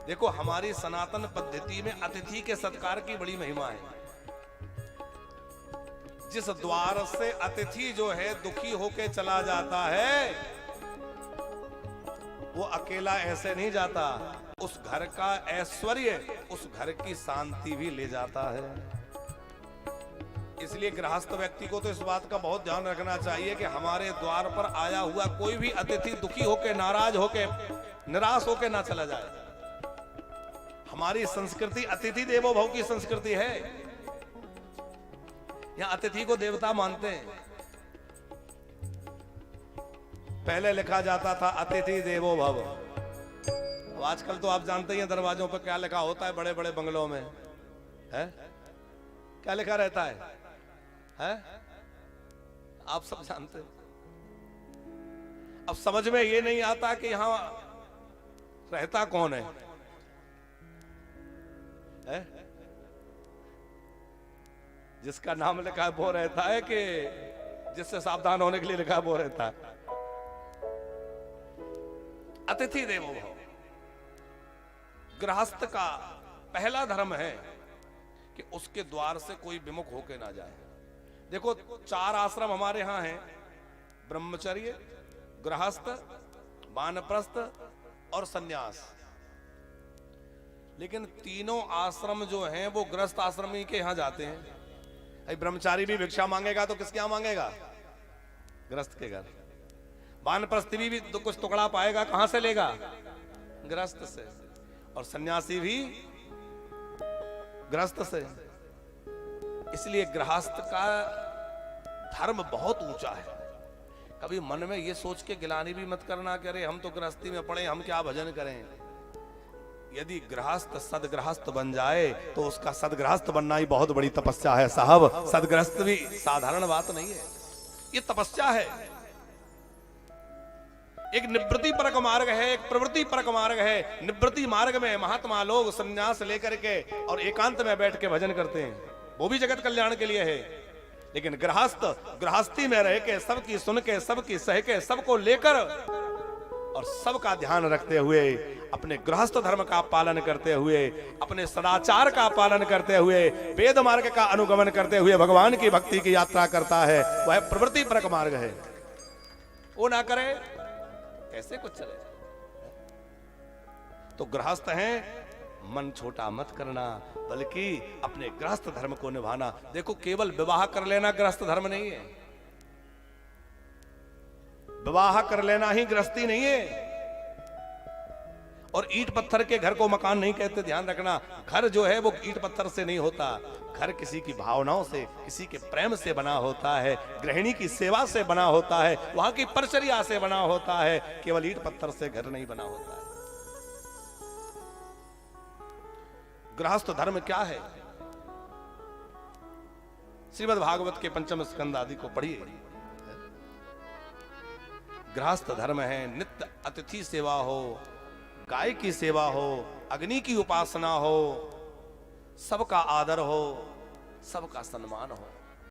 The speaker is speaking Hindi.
देखो हमारी सनातन पद्धति में अतिथि के सत्कार की बड़ी महिमा है। जिस द्वार से अतिथि जो है दुखी होके चला जाता है, वो अकेला ऐसे नहीं जाता, उस घर का ऐश्वर्य, उस घर की शांति भी ले जाता है। इसलिए गृहस्थ व्यक्ति को तो इस बात का बहुत ध्यान रखना चाहिए कि हमारे द्वार पर आया हुआ कोई भी अतिथि दुखी होके, नाराज होके, निराश होके ना चला जाए। हमारी संस्कृति अतिथि देवो भव की संस्कृति है। यहाँ अतिथि को देवता मानते हैं। पहले लिखा जाता था अतिथि देवो भव। आजकल तो आप जानते ही हैं दरवाजों पर क्या लिखा होता है, बड़े बड़े बंगलों में है क्या लिखा रहता है? आप सब जानते हैं। अब समझ में ये नहीं आता कि यहां रहता कौन है? जिसका नाम लिखा है वो रहता है कि जिससे सावधान होने के लिए लिखा है वो रहता है? अतिथि देवो भव गृहस्थ का पहला धर्म है कि उसके द्वार से कोई विमुख होके ना जाए। देखो 4 आश्रम हमारे यहां हैं, ब्रह्मचर्य, गृहस्थ, वानप्रस्थ और सन्यास। लेकिन तीनों आश्रम जो हैं वो गृहस्थ आश्रमी के यहां जाते हैं। ब्रह्मचारी भी भिक्षा मांगेगा तो किसके यहां मांगेगा? गृहस्थ के घर। वानप्रस्थ भी कुछ टुकड़ा पाएगा, कहां से लेगा? गृहस्थ से। और सन्यासी भी गृहस्थ से। इसलिए गृहस्थ का धर्म बहुत ऊंचा है। कभी मन में ये सोच के गिलानी भी मत करना कि अरे हम तो गृहस्थी में पड़े, हम क्या भजन करें। यदि गृहस्थ सदगृहस्थ बन जाए तो उसका सदगृहस्थ बनना ही बहुत बड़ी तपस्या है साहब। सदगृहस्थ भी साधारण बात नहीं है, ये तपस्या है। एक निवृत्ति परक मार्ग है, एक प्रवृत्ति परक मार्ग है। निवृत्ति मार्ग में महात्मा लोग संन्यास लेकर के और एकांत में बैठ के भजन करते हैं, वो भी जगत कल्याण के लिए है। लेकिन गृहस्थ गृहस्थी में रह के, सबकी सुन के, सबकी सह के, सबको लेकर और सबका ध्यान रखते हुए, अपने गृहस्थ धर्म का पालन करते हुए, अपने सदाचार का पालन करते हुए, वेद मार्ग का अनुगमन करते हुए भगवान की भक्ति की यात्रा करता है, वह प्रवृत्ति परक मार्ग है। वो ना करे कैसे कुछ चले। तो गृहस्थ हैं, मन छोटा मत करना, बल्कि अपने गृहस्थ धर्म को निभाना। देखो केवल विवाह कर लेना गृहस्थ धर्म नहीं है, विवाह कर लेना ही गृहस्थी नहीं है। और ईंट पत्थर के घर को मकान नहीं कहते, ध्यान रखना। घर जो है वो ईंट पत्थर से नहीं होता, घर किसी की भावनाओं से, किसी के प्रेम से बना होता है, गृहिणी की सेवा से बना होता है, वहां की परिचर्या से बना होता है। केवल ईंट पत्थर से घर नहीं बना होता है। गृहस्थ धर्म क्या है? श्रीमद् भागवत के 5म स्कंद आदि को पढ़िए। गृहस्थ धर्म है नित्य अतिथि सेवा हो, गाय की सेवा हो, अग्नि की उपासना हो, सबका आदर हो, सबका सम्मान हो।